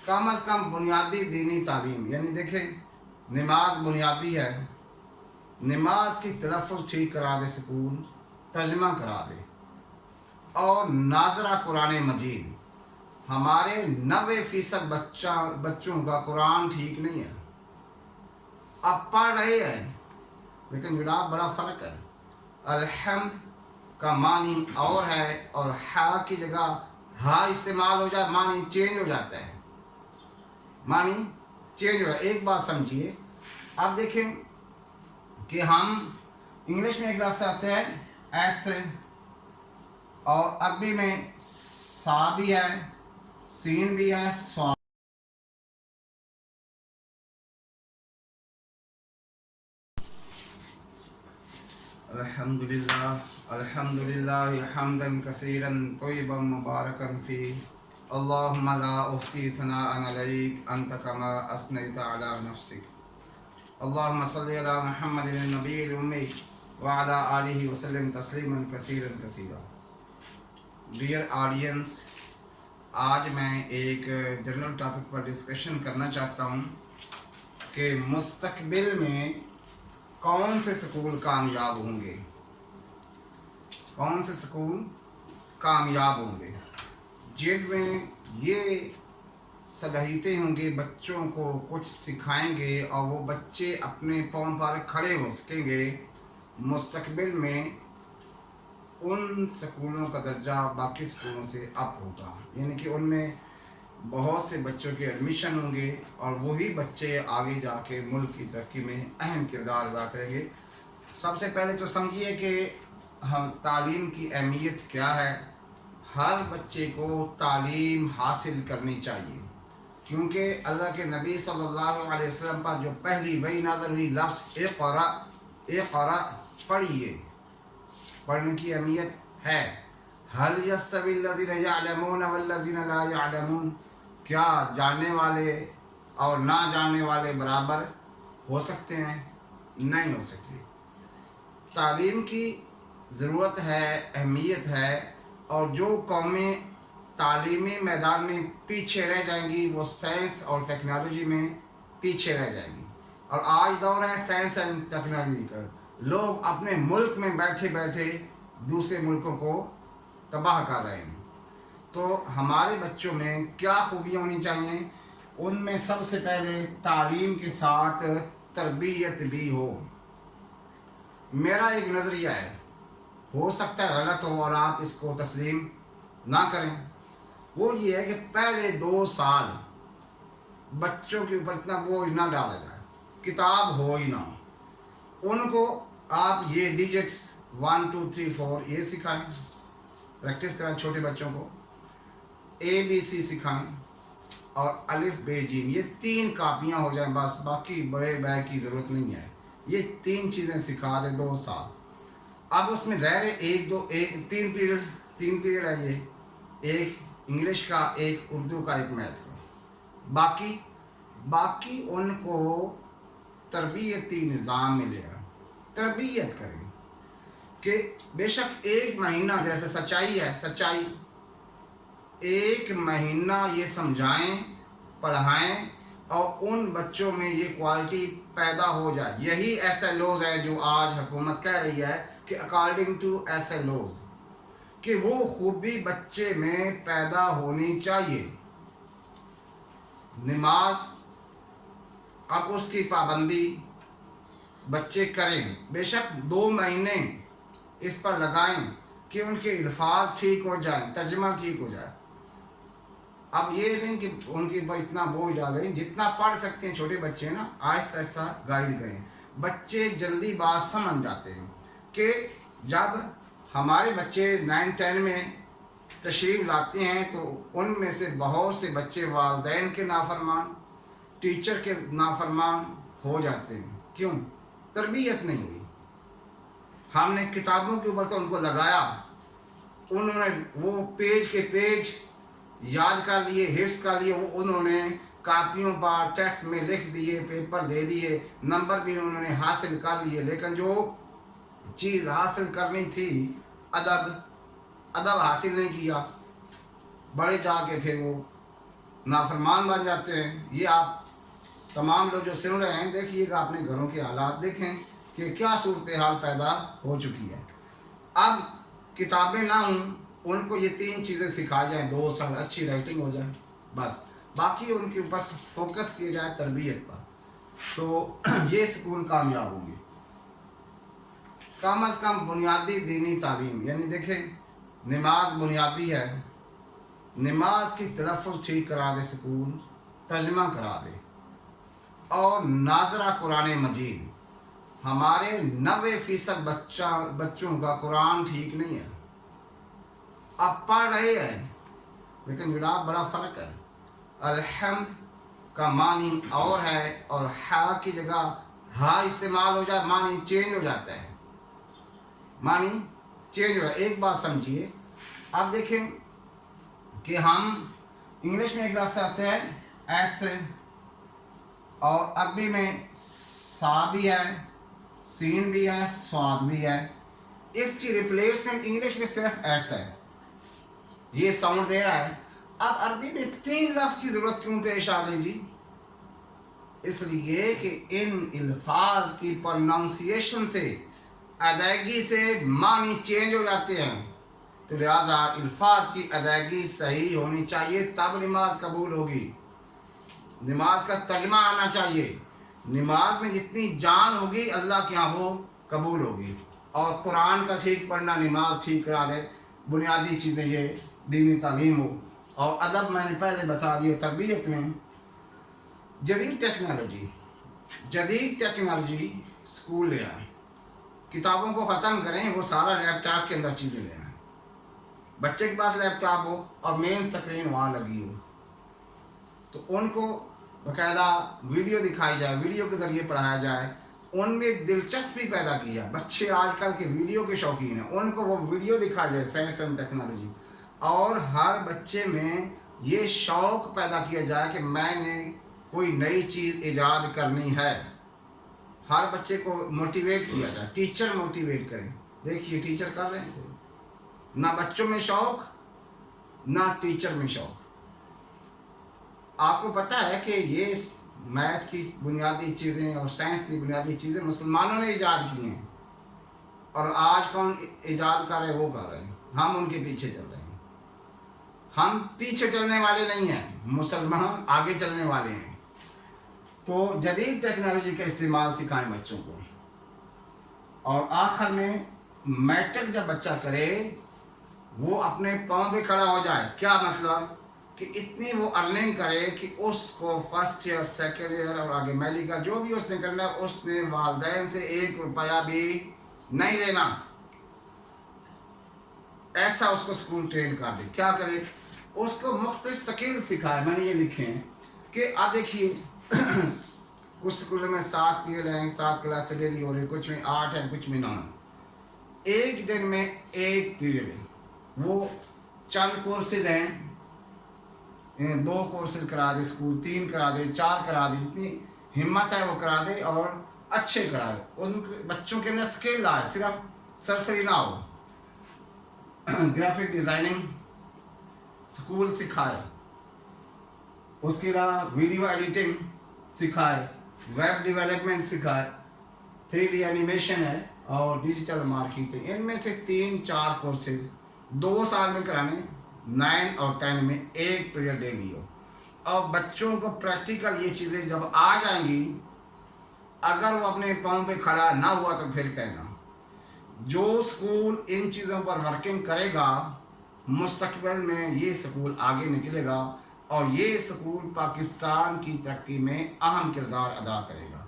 कम अज़ कम बुनियादी दीनी तालीम, यानी देखें नमाज बुनियादी है, नमाज की तलफ़्फ़ुज़ ठीक करा दे स्कूल, तर्जमा करा दे, और नाजरा कुरान मजीद। हमारे 90% बच्चों का कुरान ठीक नहीं है। अब पढ़ रहे हैं लेकिन जनाब बड़ा फ़र्क है। अलहम्द का मानी और है, और हा की जगह हा इस्तेमाल हो जाए, मानी चेंज हो जाता है, मानी चेंज हो जाए। एक बात समझिए, अब देखें कि हम इंग्लिश में एक लफ्ज़ आते हैं एस, और अरबी में सा भी है, सीन भी है, सौ। अल्हम्दुलिल्लाह हम्दन कसीरन तय्यबन मुबारकन फी, अल्लाहुम्मा ला उहसी सनाअन अलैक अंत कमा असनैत अला नफ्सिक, अल्लाहुम्मा सल्लि अला मुहम्मदिन नबील उम्मी व अला आलिहि वसल्लम तस्लीमन कसीरन कसीरा। डियर ऑडियंस, आज मैं एक जनरल टॉपिक पर डिस्कशन करना चाहता हूँ कि मुस्तकबिल में कौन से स्कूल कामयाब होंगे, कौन से स्कूल कामयाब होंगे जिनमें ये सलाहियतें होंगी, बच्चों को कुछ सिखाएंगे और वो बच्चे अपने पाँव पर खड़े हो सकेंगे। मुस्तकबिल में उन स्कूलों का दर्जा बाकी स्कूलों से अप होगा, यानी कि उनमें बहुत से बच्चों के एडमिशन होंगे और वही बच्चे आगे जाके मुल्क की तरक्की में अहम किरदार अदा करेंगे। सबसे पहले तो समझिए कि हम तालीम की अहमियत क्या है। हर बच्चे को तालीम हासिल करनी चाहिए, क्योंकि अल्लाह के नबी सल्लल्लाहु अलैहि वसल्लम पर जो पहली वही नाज़िल हुई लफ्ज़ इक़रा, पढ़िए, पढ़ने की अहमियत है। हल यस्तविल्लज़ीना यअलमून वल्लज़ीना ला यअलमून, क्या जानने वाले और ना जानने वाले बराबर हो सकते हैं? नहीं हो सकते। तालीम की ज़रूरत है, अहमियत है, और जो कौमें तालीमी मैदान में पीछे रह जाएंगी वो साइंस और टेक्नोलॉजी में पीछे रह जाएंगी। और आज दौर है साइंस एंड टेक्नोलॉजी का। लोग अपने मुल्क में बैठे बैठे दूसरे मुल्कों को तबाह कर रहे हैं। तो हमारे बच्चों में क्या खूबियाँ होनी चाहिए? उनमें सबसे पहले तालीम के साथ तरबियत भी हो। मेरा एक नज़रिया है, हो सकता है गलत हो और आप इसको तस्लीम ना करें। वो ये है कि पहले 2 साल बच्चों के ऊपर इतना बोझ ना डाला जाए, किताब हो ही ना, उनको आप ये डिजिट्स 1 2 3 4 ये सिखाएं, प्रैक्टिस कराएं। छोटे बच्चों को ABC सिखाएं और अलिफ बे जीम, ये 3 कापियाँ हो जाएं बस, बाकी बड़े बैग की ज़रूरत नहीं है। ये 3 चीज़ें सिखा दें 2 साल। अब उसमें ज़ाहिर है 3 पीरियड है, ये एक इंग्लिश का, एक उर्दू का, एक मैथ का। बाकी उनको तरबियती निज़ाम मिलेगा। तरबियत करें कि बेशक 1 महीना, जैसे सच्चाई है, सच्चाई 1 महीना ये समझाएं, पढ़ाएं और उन बच्चों में ये क्वालिटी पैदा हो जाए। यही SLOs है जो आज हुकूमत कह रही है कि अकॉर्डिंग टू SLOs कि वो खूबी बच्चे में पैदा होनी चाहिए। नमाज, अब उसकी पाबंदी बच्चे करें, बेशक 2 महीने इस पर लगाएं कि उनके अल्फाज ठीक हो जाए, तर्जमा ठीक हो जाए। अब ये नहीं कि उनके ऊपर इतना बोझ डालें, जितना पढ़ सकते हैं छोटे बच्चे ना, आहिस्ता आहिस्ता गाइड करें। बच्चे जल्दी बात समझ जाते हैं कि जब हमारे बच्चे 9-10 में तशरीफ़ लाते हैं तो उनमें से बहुत से बच्चे वालिदैन के नाफरमान, टीचर के नाफरमान हो जाते हैं। क्यों? तरबियत नहीं हुई। हमने किताबों के ऊपर तो उनको लगाया, उन्होंने वो पेज के पेज याद कर लिए, हिफ्ज़ कर लिए, वो उन्होंने कापियों पर टेस्ट में लिख दिए, पेपर दे दिए, नंबर भी उन्होंने हासिल कर लिए, लेकिन जो चीज़ हासिल करनी थी, अदब हासिल नहीं किया। बड़े जाके फिर वो नाफरमान बन जाते हैं। ये आप तमाम लोग जो सुन रहे हैं, देखिएगा अपने घरों के हालात देखें कि क्या सूरत हाल पैदा हो चुकी है। अब किताबें ना हों, उनको ये 3 चीज़ें सिखाई जाएँ, 2 साल अच्छी राइटिंग हो जाए, बस बाकी उनके ऊपर फोकस किया जाए तरबियत पर, तो ये स्कूल कामयाब होंगे। कम अज़ कम बुनियादी दीनी तालीम, यानी देखें नमाज बुनियादी है, नमाज की तलफ़्फ़ुज़ ठीक करा दे स्कूल, तर्जमा करा दे, और नाजरा कुरान मजीद। हमारे 90% बच्चों का कुरान ठीक नहीं है। अब पढ़ रहे हैं लेकिन जनाब बड़ा फ़र्क है। अलहम्द का मानी और है, और हा की जगह हा इस्तेमाल हो जाए, मानी चेंज हो जाता है, मानी चेंज हो जाए। एक बात समझिए, आप देखें कि हम इंग्लिश में एक लफ्ज़ आते हैं एस, और अरबी में सा भी है, सीन भी है, स्वाद भी है। इसकी रिप्लेसमेंट इंग्लिश में सिर्फ एस है, ये साउंड दे रहा है। अब अरबी में 3 लफ्ज़ की ज़रूरत क्यों पेश आ गई जी? इसलिए कि इन अल्फाज की प्रोनाउंसिएशन से, अदायगी से मानी चेंज हो जाते हैं, तो लिहाजा अल्फाज की अदायगी सही होनी चाहिए, तब नमाज कबूल होगी। नमाज का तर्जुमा आना चाहिए। नमाज में जितनी जान होगी अल्लाह के यहाँ वो कबूल होगी। और कुरान का ठीक पढ़ना, नमाज ठीक करा दे, बुनियादी चीज़ें ये दीनी तालीम हो। और अदब मैंने पहले बता दिया, तरबियत में जदीद टेक्नोलॉजी स्कूल ले आए, किताबों को ख़त्म करें, वो सारा लैपटॉप के अंदर चीज़ें ले आए। बच्चे के पास लैपटॉप हो और मेन स्क्रीन वहाँ लगी हो, तो उनको बाकायदा वीडियो दिखाई जाए, वीडियो के ज़रिए पढ़ाया जाए, उनमें दिलचस्पी पैदा की है। बच्चे आजकल के वीडियो के शौकीन हैं, उनको वो वीडियो दिखाया जाए, साइंस एंड टेक्नोलॉजी, और हर बच्चे में ये शौक़ पैदा किया जाए कि मैंने कोई नई चीज़ ईजाद करनी है। हर बच्चे को मोटिवेट किया जाए, टीचर मोटिवेट करें। देखिए टीचर कर रहे हैं, ना बच्चों में शौक़ ना टीचर में शौक़। आपको पता है कि ये मैथ की बुनियादी चीज़ें और साइंस की बुनियादी चीज़ें मुसलमानों ने ईजाद की हैं, और आज कौन ईजाद कर रहे, वो कर रहे हैं, हम उनके पीछे चल रहे हैं। हम पीछे चलने वाले नहीं हैं, मुसलमान आगे चलने वाले हैं। तो जदीद टेक्नोलॉजी का इस्तेमाल सिखाएं बच्चों को। और आखिर में मैट्रिक जब बच्चा करे, वो अपने पाँव पे खड़ा हो जाए। क्या मतलब कि इतनी वो अर्निंग करे कि उसको फर्स्ट ईयर, सेकेंड ईयर और आगे मेडिकल जो भी उसने करना है, उसने वालिदैन से 1 रुपया भी नहीं लेना। ऐसा उसको स्कूल ट्रेन कर दे। क्या करे, उसको मुख्तलिफ स्किल सिखाए। मैंने ये लिखे हैं कि आप देखिए कुछ स्कूलों में 7 पीरियड हैं, 7 क्लास डेली हो रही, कुछ में 8 है, कुछ में 9। एक दिन में 1 पीरियड है, वो चंद कोर्सेज हैं, 2 कोर्सेज करा दे स्कूल, 3 करा दे, 4 करा दे, जितनी हिम्मत है वो करा दे, और अच्छे करा दे। उन बच्चों के अंदर स्किल आए, सिर्फ सरसरी ना हो। ग्राफिक डिज़ाइनिंग स्कूल सिखाए, उसके अलावा वीडियो एडिटिंग सिखाए, वेब डेवलपमेंट सिखाए, 3D एनिमेशन है, और डिजिटल मार्केटिंग। इनमें से 3-4 कोर्सेज 2 साल में कराने, 9 और 10 में 1 पीरियड डेली हो। और बच्चों को प्रैक्टिकल ये चीज़ें जब आ जाएंगी, अगर वो अपने पाँव पे खड़ा ना हुआ तो फिर कहना। जो स्कूल इन चीज़ों पर वर्किंग करेगा, मुस्तकबिल में ये स्कूल आगे निकलेगा, और ये स्कूल पाकिस्तान की तरक्की में अहम किरदार अदा करेगा।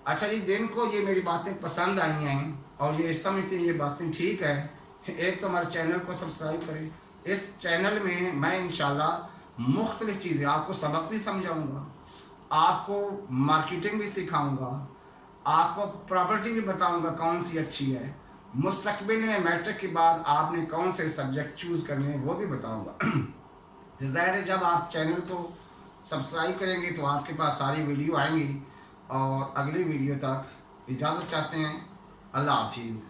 अच्छा जी, जिनको ये मेरी बातें पसंद आई हैं और ये समझते हैं ये बातें ठीक है, एक तो हमारे चैनल को सब्सक्राइब करें। इस चैनल में मैं इंशाल्लाह मुख्तलिफ चीज़ें, आपको सबक भी समझाऊंगा, आपको मार्केटिंग भी सिखाऊंगा, आपको प्रॉपर्टी भी बताऊंगा कौन सी अच्छी है, मुस्तकबिल में मैट्रिक के बाद आपने कौन से सब्जेक्ट चूज़ करने हैं वो भी बताऊंगा। तो ज़ाहिर है जब आप चैनल को सब्सक्राइब करेंगे तो आपके पास सारी वीडियो आएंगी। और अगली वीडियो तक इजाज़त चाहते हैं। अल्लाह हाफिज़।